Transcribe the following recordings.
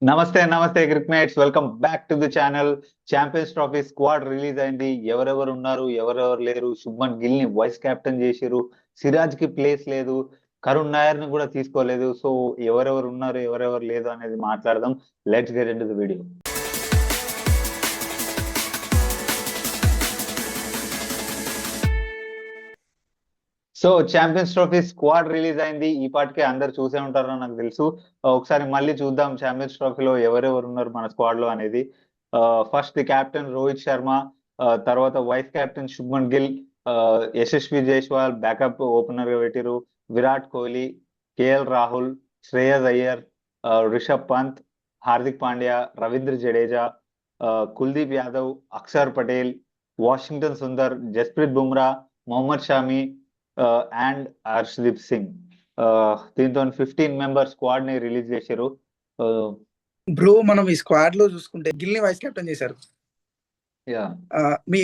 నమస్తే నమస్తే crickets welcome back to the channel. Champions trophy squad release అయింది. ఎవరెవరు ఉన్నారు, ఎవరెవరు లేరు. శుభ్మన్ గిల్ ని వైస్ కెప్టెన్ చేసిరు. సిరాజ్ కి ప్లేస్ లేదు. కరుణ్ నాయర్ ని కూడా తీసుకోలేదు. సో ఎవరెవరు ఉన్నారు, ఎవరెవరు లేదు అనేది మాట్లాడదాం. Let's get into the video. So champions trophy squad release అయింది. ఈ పాటికే అందరు చూసే ఉంటారని నాకు తెలుసు. ఒకసారి మళ్ళీ చూద్దాం ఛాంపియన్స్ ట్రోఫీలో ఎవరెవరు ఉన్నారు మన స్క్వాడ్ లో అనేది. First the captain Rohit Sharma, తర్వాత vice captain Shubman Gill, Yashasvi Jaiswal backup opener గా పెట్టిరు. Virat Kohli, KL Rahul, Shreyas Iyer, Rishabh Pant, Hardik Pandya, Ravindra Jadeja, Kuldeep Yadav, Axar Patel, Washington Sundar, Jasprit Bumrah, Mohammed Shami and Harshdeep Singh. దీంతో 15 మెంబర్ స్క్వాడ్ ని రిలీజ్ చేశారు. బ్రో మనం ఈ స్క్వాడ్ లో చూసుకుంటే గిల్ ని వైస్ కెప్టెన్ చేశారు. మీ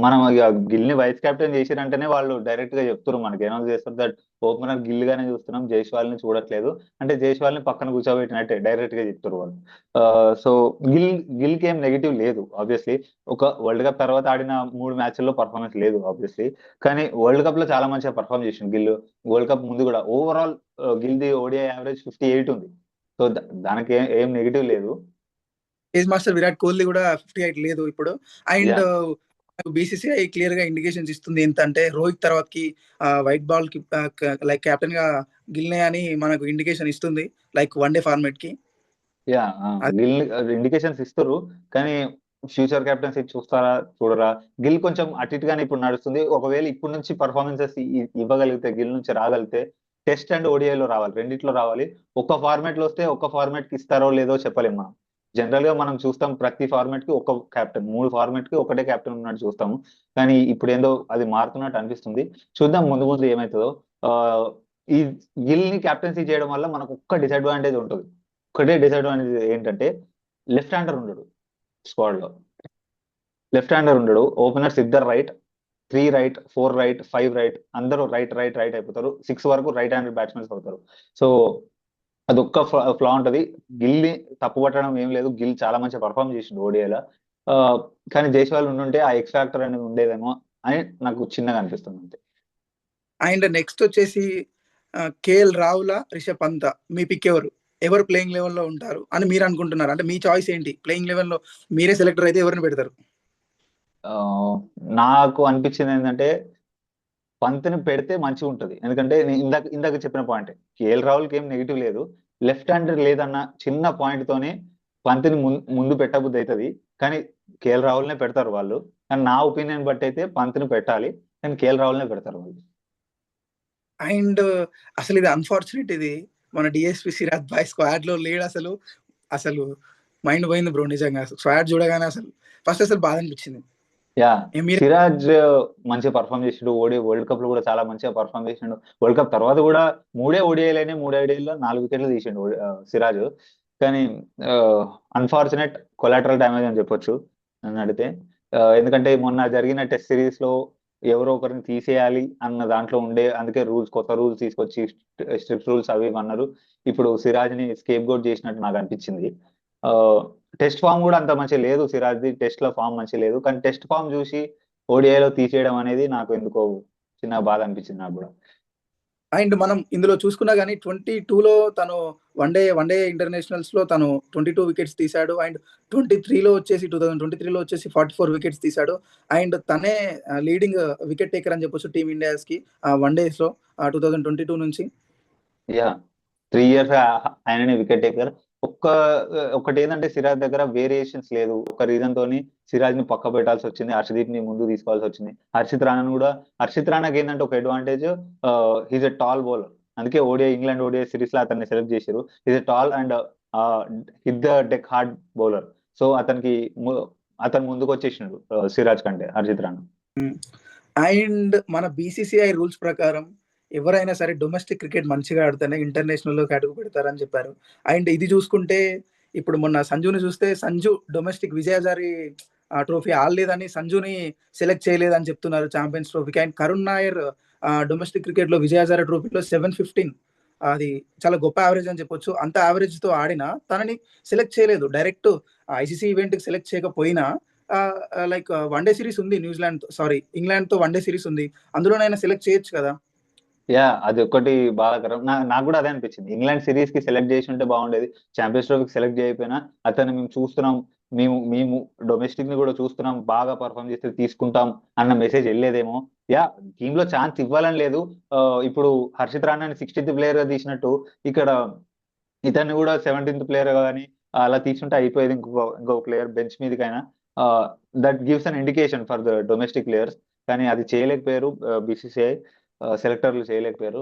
మనం గిల్ ని వైస్ కెప్టెన్ చేసిరంటేనే వాళ్ళు డైరెక్ట్ గా చెప్తారు, మనకి అనౌన్స్ చేస్తారు దట్ ఓపెనర్ గిల్ గానే చూస్తున్నాం, జైస్వాల్ ని చూడట్లేదు అంటే జైస్వాల్ ని పక్కన కూర్చోబెట్టినట్టే డైరెక్ట్ గా చెప్తారు వాళ్ళు. సో గిల్ కి ఏం నెగిటివ్ లేదు. ఆబ్వియస్లీ ఒక వరల్డ్ కప్ తర్వాత ఆడిన 3 మ్యాచ్ల్లో పర్ఫార్మెన్స్ లేదు ఆబ్వియస్లీ, కానీ వరల్డ్ కప్ లో చాలా మంచిగా పర్ఫార్మ్ చేసింది గిల్. వరల్డ్ కప్ ముందు కూడా overall Gill the ODI average 58 ఉంది. సో దానికి ఏం నెగిటివ్ లేదు. ఏజ్ మాస్టర్ విరాట్ కోహ్లీ కూడా 58 లేదు ఇప్పుడు. అండ్ బీసీసీఐ క్లియర్ గా ఇండికేషన్స్ ఇస్తుంది ఏంటంటే రోహిత్ తర్వాతకి వైట్ బాల్ కి లైక్ కెప్టెన్ గా గిల్నే అని మనకు ఇండికేషన్ ఇస్తుంది, లైక్ వన్డే ఫార్మాట్ కి. గిల్ ఇండికేషన్స్ ఇస్తారు, కానీ ఫ్యూచర్ కెప్టెన్సీ చూస్తారా చూడరా. గిల్ కొంచెం అటు ఇటుగానే ఇప్పుడు నడుస్తుంది. ఒకవేళ ఇప్పటి నుంచి పర్ఫార్మెన్సెస్ ఇవ్వగలిగితే, గిల్ నుంచి రాగలిగితే టెస్ట్ అండ్ ఓడిఐలో రావాలి, రెండిట్లో రావాలి. ఒక్క ఫార్మాట్ లో వస్తే ఒక్క ఫార్మాట్ కి ఇస్తారో లేదో చెప్పలేము మనం. జనరల్ గా మనం చూస్తాం ప్రతి ఫార్మాట్ కి ఒక కెప్టెన్, 3 ఫార్మాట్ కి ఒకటే కెప్టెన్ ఉన్నట్టు చూస్తాము. కానీ ఇప్పుడు ఏందో అది మారుతున్నట్టు అనిపిస్తుంది. చూద్దాం ముందు ముందు ఏమవుతుందో. ఈ గిల్ ని కెప్టెన్సీ చేయడం వల్ల మనకు ఒక్క డిసడ్వాంటేజ్ ఉంటుంది. ఒకటే డిసడ్వాంటేజ్ ఏంటంటే లెఫ్ట్ హ్యాండర్ ఉండడు స్క్వాడ్ లో. లెఫ్ట్ హ్యాండర్ ఉండడు. ఓపెనర్స్ ఇద్దరు రైట్, 3 రైట్, 4 రైట్, 5 రైట్, అందరూ రైట్ రైట్ రైట్ అయిపోతారు. 6 వరకు రైట్ హ్యాండెడ్ బ్యాట్స్మెన్స్ అవుతారు. సో అదొక్క ఫ్లా ఉంటది. గిల్ ని తప్పు పట్టడం ఏం లేదు, గిల్ చాలా మంచిగా పర్ఫామ్ చేసిండు ఓడిఐలో. కానీ జైస్వాల్ ఉండుంటే ఆ ఎక్స్ ఫ్యాక్టర్ అనేది ఉండేదేమో అని నాకు చిన్నగా అనిపిస్తుంది అంతే. అండ్ నెక్స్ట్ వచ్చేసి కేఎల్ రాహుల్, రిషబ్ పంత్, మీ పిక్ ఎవరు ప్లేయింగ్ లెవెల్ లో ఉంటారు అని మీరు అనుకుంటున్నారు? అంటే మీ చాయిస్ ఏంటి? ప్లేయింగ్ లెవెల్ లో మీరే సెలెక్టర్ అయితే ఎవరిని పెడతారు? నాకు అనిపించింది ఏంటంటే పంత్ని పెడితే మంచిగా ఉంటుంది. ఎందుకంటే ఇందాక చెప్పిన పాయింట్, కేఎల్ రాహుల్కి ఏం నెగిటివ్ లేదు. లెఫ్ట్ హ్యాండర్ లేదన్న చిన్న పాయింట్ తోనే పంత్ని ముందు పెట్టబుద్ధి అవుతుంది. కానీ కేఎల్ రాహుల్నే పెడతారు వాళ్ళు. కానీ నా ఒపీనియన్ బట్టి అయితే పంత్ని పెట్టాలి, కానీ కేఎల్ రాహుల్నే పెడతారు వాళ్ళు. అండ్ అసలు ఇది అన్ఫార్చునేట్, ఇది మన డిఎస్పి సిరాజ్ బాయ్ స్క్వాడ్ లో లేడు. అసలు మైండ్ పోయింది బ్రో నిజంగా. స్క్వాడ్ చూడగానే అసలు బాధ అనిపించింది. సిరాజ్ మంచిగా పర్ఫామ్ చేసిండు. వరల్డ్ కప్ లో కూడా చాలా మంచిగా పర్ఫామ్ చేసిండు. వరల్డ్ కప్ తర్వాత కూడా 3 ఓడిఐలైనా 3 ఓడిఐల్లో 4 వికెట్లు తీసిండు సిరాజ్. కానీ అన్ఫార్చునేట్ కొలాటరల్ డ్యామేజ్ అని చెప్పొచ్చు నన్ను అడిగితే. ఎందుకంటే మొన్న జరిగిన టెస్ట్ సిరీస్ లో ఎవరో ఒకరిని తీసేయాలి అన్న దాంట్లో ఉండే, అందుకే కొత్త రూల్స్ తీసుకొచ్చి స్ట్రిక్ట్ రూల్స్ అవి అన్నారు. ఇప్పుడు సిరాజ్ ని స్కేప్ గోట్ చేసినట్టు నాకు అనిపించింది. టెస్ట్ ఫామ్ కూడా అంత మంచి లేదు సిరాజ్ది. టెస్ట్ లో ఫామ్ మంచి లేదు, కానీ టెస్ట్ ఫామ్ చూసి ఓడిఐలో తీసేయడం అనేది నాకు ఎందుకో చిన్న బాధ అనిపించింది నాకు కూడా. అండ్ మనం ఇందులో చూసుకున్నా కానీ 22లో తను వన్డే ఇంటర్నేషనల్స్ లో తను 22 వికెట్స్ తీశాడు. అండ్ 2023లో వచ్చేసి 44 వికెట్స్ తీశాడు. అండ్ తనే లీడింగ్ వికెట్ టేకర్ అని చెప్పొచ్చు టీమ్ ఇండియాస్ కి వన్డేస్ లో 2022 నుంచి. 3 years ఆయననే వికెట్ టేకర్. ఒకటి ఏంటంటే సిరాజ్ దగ్గర వేరియేషన్స్ లేదు. ఒక రీజన్ తోని సిరాజ్ ని పక్క పెట్టాల్సి వచ్చింది, హర్షదీప్ ని ముందు తీసుకోవాల్సి వచ్చింది. హర్షిత్ రాణాకి ఏంటంటే ఒక advantage, he's a tall bowler. అందుకే ఇంగ్లాండ్ ఓడిఐ సిరీస్ లో అతన్ని సెలెక్ట్ చేశారు. Is a tall and hit the deck hard bowler. So అతను ముందుకు వచ్చేసినాడు సిరాజ్ కంటే హర్షిత్ రాణా. అండ్ మన బీసీసీఐ రూల్స్ ప్రకారం ఎవరైనా సరే డొమెస్టిక్ క్రికెట్ మంచిగా ఆడితేనే ఇంటర్నేషనల్ లో అడుగు పెడతారని చెప్పారు. అండ్ ఇది చూసుకుంటే ఇప్పుడు మొన్న సంజుని చూస్తే సంజు డొమెస్టిక్ విజయహజారి ట్రోఫీ ఆడలేదని సంజుని సెలెక్ట్ చేయలేదని చెప్తున్నారు ఛాంపియన్స్ ట్రోఫీకి. And Karun Nair domestic cricket లో విజయహజారి ట్రోఫీలో 715 అది చాలా గొప్ప యావరేజ్ అని చెప్పొచ్చు. అంత యావరేజ్‌తో ఆడినా తనని సెలెక్ట్ చేయలేదు. డైరెక్ట్ ఐసీసీ ఈవెంట్‌కి సెలెక్ట్ చేయకపోయినా లైక్ వన్ డే సీరీస్ ఉంది ఇంగ్లాండ్‌తో వన్ డే సీరీస్ ఉంది. అందులోనైనా సెలెక్ట్ చేయొచ్చు కదా! అది ఒకటి బాధాకరం. నాకు కూడా అదే అనిపించింది. ఇంగ్లాండ్ సిరీస్ కి సెలెక్ట్ చేసి ఉంటే బాగుండేది. ఛాంపియన్స్ ట్రోఫీకి సెలెక్ట్ చేయకపోయినా అతన్ని మేము చూస్తున్నాం, మేము డొమెస్టిక్ ని కూడా చూస్తున్నాం, బాగా పర్ఫామ్ చేస్తే తీసుకుంటాం అన్న మెసేజ్ వెళ్ళేదేమో. టీమ్ లో ఛాన్స్ ఇవ్వాలని లేదు. ఇప్పుడు హర్షిత్ రాణాని 60th ప్లేయర్ గా తీసినట్టు ఇక్కడ ఇతన్ని కూడా 17th ప్లేయర్ కానీ అలా తీసుకుంటే అయిపోయేది. ఇంకొక ప్లేయర్ బెంచ్ మీదకైనా that gives an indication for the domestic players. కానీ అది చేయలేకపోయారు. బీసీసీఐ సెలెక్టర్లు చేయలేకపోయారు.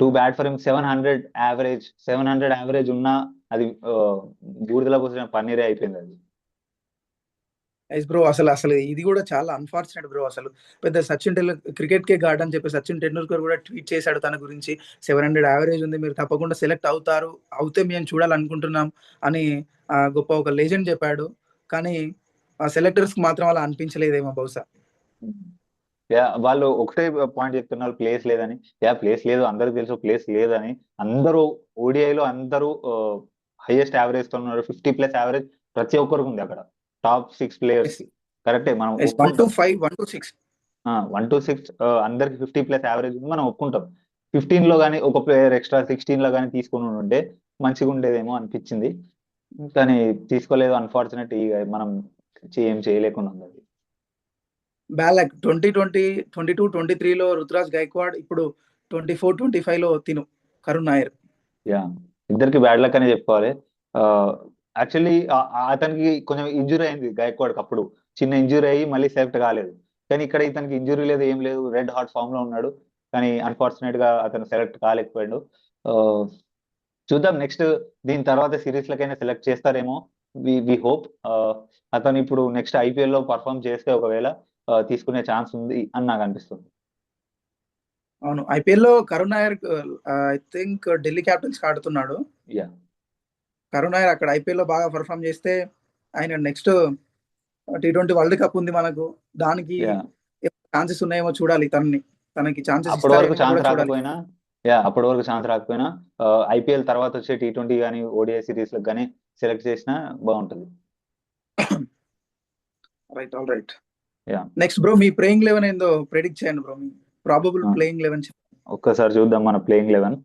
Too bad for him. 700 average ఉన్నా అది బూడిదలో పోసిన పన్నీరే అయిపోయింది అది. Yes bro. అసలు ఇది కూడా చాలా అన్‌ఫార్చునేట్ బ్రో అసలు. పెద్ద క్రికెట్‌కే గాడ్ అని చెప్పి సచిన్ టెండూల్కర్ కూడా ట్వీట్ చేశాడు తన గురించి. 700 యావరేజ్ ఉంది. మీరు తప్పకుండా సెలెక్ట్ అవుతారు. అవుతే మేము చూడాలనుకుంటున్నాం అని గొప్ప ఒక లెజెండ్ చెప్పాడు. కానీ సెలెక్టర్స్‌కి మాత్రం అలా అనిపించలేదేమో బహుశా. వాళ్ళు ఒకటే పాయింట్ చెప్తున్నారు, ప్లేస్ లేదని. ప్లేస్ లేదు, అందరికి తెలుసు ప్లేస్ లేదని. అందరూ ఓడిఐలో అందరూ హైయెస్ట్ యావరేజ్ తో ఉన్నారు. 50+ యావరేజ్ ప్రతి ఒక్కరికి ఉంది అక్కడ. Top 6 players yes. కరెక్టే, మనం ఎస్. 1-5, 1-6. 1-6 అందరికి 50+ యావరేజ్ ఉంది, మనం ఒప్పుకుంటాం. 15 లో కానీ ఒక ప్లేయర్ ఎక్స్ట్రా 16 లో కానీ తీసుకుని ఉంటే మంచిగా ఉండేదేమో అనిపించింది. కానీ తీసుకోలేదు. అన్ఫార్చునేట్. మనం ఏం చేయలేకుండా ఉంది అది. Bad luck. 2020, 22, 23లో రుతురాజ్ గైక్వాడ్. ఇప్పుడు 24, 25లో కరుణ్ నాయర్. ఇద్దరికి బ్యాడ్ లక్ అనే చెప్పుకోవాలి. యాక్చువల్లీ అతనికి కొంచెం ఇంజురీ అయింది గైక్వాడ్కి. అప్పుడు చిన్న ఇంజురీ అయ్యి మళ్ళీ సెలెక్ట్ కాలేదు. కానీ ఇక్కడ ఇతనికి ఇంజురీ లేదు, ఏం లేదు, రెడ్ హాట్ ఫామ్ లో ఉన్నాడు. కానీ అన్ఫార్చునేట్ గా అతను సెలెక్ట్ కాలేకపోయాడు. చూద్దాం నెక్స్ట్ దీని తర్వాత సిరీస్ లకైనా సెలెక్ట్ చేస్తారేమో. We hope. అతను ఇప్పుడు నెక్స్ట్ ఐపీఎల్ లో పర్ఫామ్ చేస్తే ఒకవేళ తీసుకునే ఛాన్స్ ఉంది అని నాకు అనిపిస్తుంది. అవును. ఐపీఎల్‌లో కరుణ్ నాయర్ ఐ థింక్ ఢిల్లీ క్యాపిటల్స్‌కి ఆడుతున్నాడు. కరుణ్ నాయర్ అక్కడ ఐపీఎల్‌లో బాగా పర్ఫామ్ చేస్తే ఆయన నెక్స్ట్ టీ20 వరల్డ్ కప్ ఉంది మనకు. దానికి ఛాన్సెస్ ఉన్నాయేమో చూడాలి తనకి ఛాన్సెస్ అప్పటి వరకు ఇస్తారేమో కూడా చూడాలి. అప్పటి వరకు ఛాన్స్ రాకపోయినా ఐపీఎల్ తర్వాత వచ్చే టీ20 కానీ ఓడిఐ సిరీస్ లకు కానీ సెలెక్ట్ చేసినా బాగుంటుంది. Right. All right. Next bro మీ ప్లేయింగ్ 11 ఏందో ప్రెడిక్ట్ చేయండి బ్రో. మీ ప్రాబబుల్ ప్లేయింగ్ 11 ఒక్కసారి చూద్దాం మన ప్లేయింగ్ 11.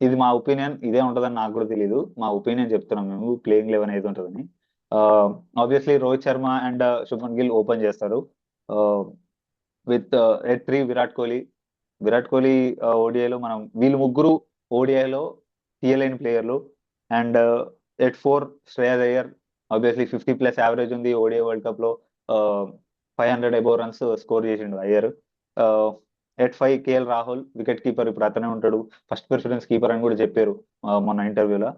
ఇది మా ఒపీనియన్, ఇదే ఉంటుందని నాకు కూడా తెలియదు. మా ఒపీనియన్ చెప్తున్నాం మేము, ప్లేయింగ్ 11 ఏది ఉంటుందని. Obviously Rohit Sharma and Shubman Gill open చేస్తారు. విత్ ఎట్ 3 విరాట్ కోహ్లీ ఓడిఐలో వీళ్ళు ముగ్గురు ఓడిఐలో తీయలేని ప్లేయర్లు. And at 4 Shreyas Iyer. Obviously 50+ average ఉంది. ఓడిఐ వరల్డ్ కప్ లో 500 అబోవ్ రన్స్ స్కోర్ చేసిండు Iyer. At 5 KL Rahul, wicket keeper. ఇప్పుడు అతనే ఉంటాడు, ఫస్ట్ ప్రిఫరెన్స్ కీపర్ అని కూడా చెప్పారు మొన్న ఇంటర్వ్యూలో.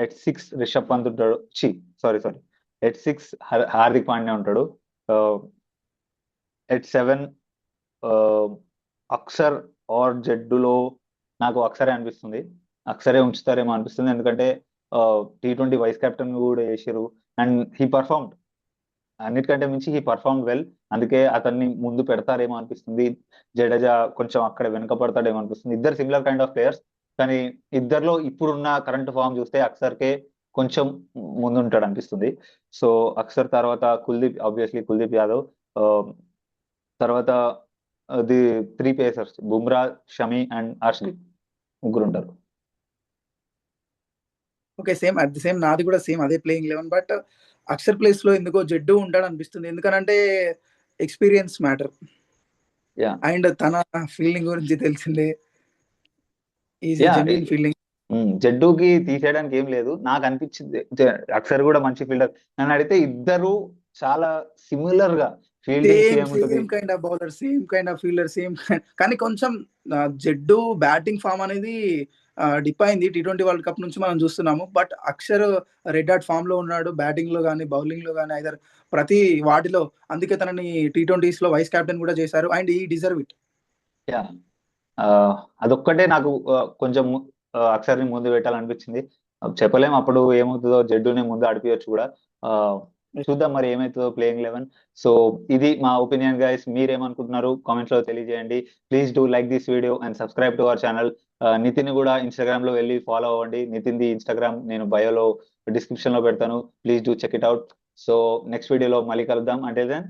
ఎట్ 6 రిషబ్ పంత్ ఉంటాడు. సారీ ఎట్ 6 హార్దిక్ పాండ్యా ఉంటాడు. ఎట్ 7 అక్షర్ ఆర్ జడ్డులో నాకు అక్షరే అనిపిస్తుంది. అక్షరే ఉంచుతారేమో అనిపిస్తుంది. ఎందుకంటే టీ20 వైస్ కెప్టెన్ కూడా చేశారు అండ్ హీ పర్ఫార్మ్డ్. అన్నిటికంటే మించి హీ పర్ఫార్మ్ వెల్. అందుకే అతన్ని ముందు పెడతారేమో అనిపిస్తుంది. జడేజా కొంచెం అక్కడ వెనుకపడతాడేమో అనిపిస్తుంది. ఇద్దరు సిమిలర్ కైండ్ ఆఫ్ ప్లేయర్స్. కానీ ఇద్దర్లో ఇప్పుడున్న కరెంట్ ఫామ్ చూస్తే అక్షర్కే కొంచెం ముందుంటాడు అనిపిస్తుంది. సో అక్షర్ తర్వాత ఆబ్వియస్లీ కుల్దీప్ యాదవ్. తర్వాత the 3 pacers Bumrah, Shami and Harshdeep ముగ్గురు ఉంటారు. ఓకే. సేమ్ నాది కూడా సేమ్ అదే ప్లేయింగ్ 11. బట్ అక్షర్ ప్లేస్ లో ఎందుకో జడ్డు ఉంటాడు అనిపిస్తుంది. ఎందుకనంటే ఎక్స్పీరియన్స్ మ్యాటర్. అండ్ తన ఫీల్డింగ్ గురించి తెలిసిందే. Is genuine fielding. జడ్డూకి తీసేయడానికి ఏం లేదు. నాకు అనిపించింది అక్షర్ కూడా మంచి ఫీల్డర్. నన్ను అడిగితే ఇద్దరు చాలా సిమిలర్ గా same kind of bowler, same kind of fielder, కానీ కొంచెం జడ్డు బ్యాటింగ్ ఫామ్ అనేది డిప్ అయింది టీ20 వరల్డ్ కప్ నుంచి మనం చూస్తున్నాము. But Axar red hot form లో ఉన్నాడు. బ్యాటింగ్ లో కానీ బౌలింగ్ లో కానీ ఐదర్ ప్రతి వాటిలో. అందుకే తనని టీ20s లో వైస్ కెప్టెన్ కూడా చేశారు అండ్ ఈ డిజర్వ్ ఇట్. అదొక్కటే నాకు కొంచెం అక్షర్ని ముందు పెట్టాలనిపించింది. చెప్పలేం అప్పుడు ఏమవుతుందో, జడ్డుని ముందు ఆడిపియచ్చు కూడా. చూద్దాం మరి ఏమవుతుందో ప్లేయింగ్ 11. సో ఇది మా ఒపీనియన్ గైస్. మీరేమనుకుంటున్నారు కామెంట్స్ లో తెలియజేయండి. Please do like this video and subscribe to our channel. Nitin కూడా ఇన్స్టాగ్రామ్ లో వెళ్ళి ఫాలో అవ్వండి. నితిన్ ది ఇన్స్టాగ్రామ్ నేను బయోలో డిస్క్రిప్షన్ లో పెడతాను. Please do check it out. So next వీడియోలో మళ్ళీ కలుద్దాం. అంటే దెన్